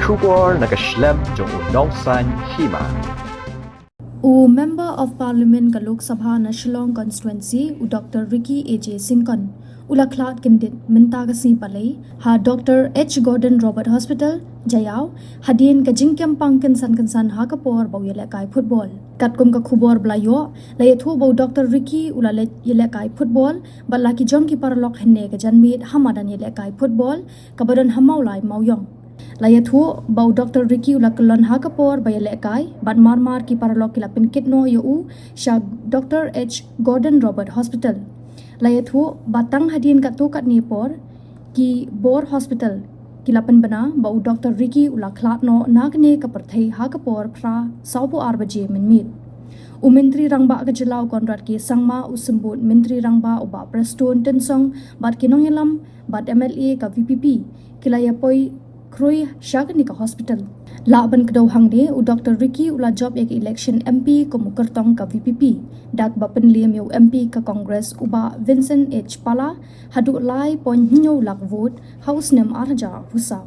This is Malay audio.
Kapor nakaslem jong unongsan Hima. Member of Parliament ka Lok Sabha na Shillong constituency Dr.Ricky AJ Syngkon Khlad kimdit minta ka si palay ha Dr. H. Gordon Robert Hospital Jayaw Hadien ka jingkyam pang Kynsan ha Kapor bau Lehkai football katkum ka khubor blayo layathu bau Dr. Ricky Lehkai football balaki jong ki parlok henne ka janmit hamadan Lehkai football kabadan hamaulai mauyong layathu bau Dr. Ricky Kalon ha Kapor bay Lehkai bad marmar ki parlok ki lapin kitno yu sha Dr. H. Gordon Robert Hospital layathu batang Hadien kat tu kat nipor ki bor hospital kilapan bana bau Dr. Ricky Khlad no nagne ka perthai ha Kapor pra saupo arbaje minmit Menteri Rangba ka Jelau Konrad ki sangma usembut Menteri Rangba uba Preston Tensong bat kinong yalam bat MLA ka VPP kilaya poi kroi syagani ka hospital laban kedaw hangde Dr. Ricky job ek election MP ko mukertong ka VPP dak bapen liam yo MP ka Congress uba Vincent H Pala hadu lai pon hinyo lak vote house nem arja husa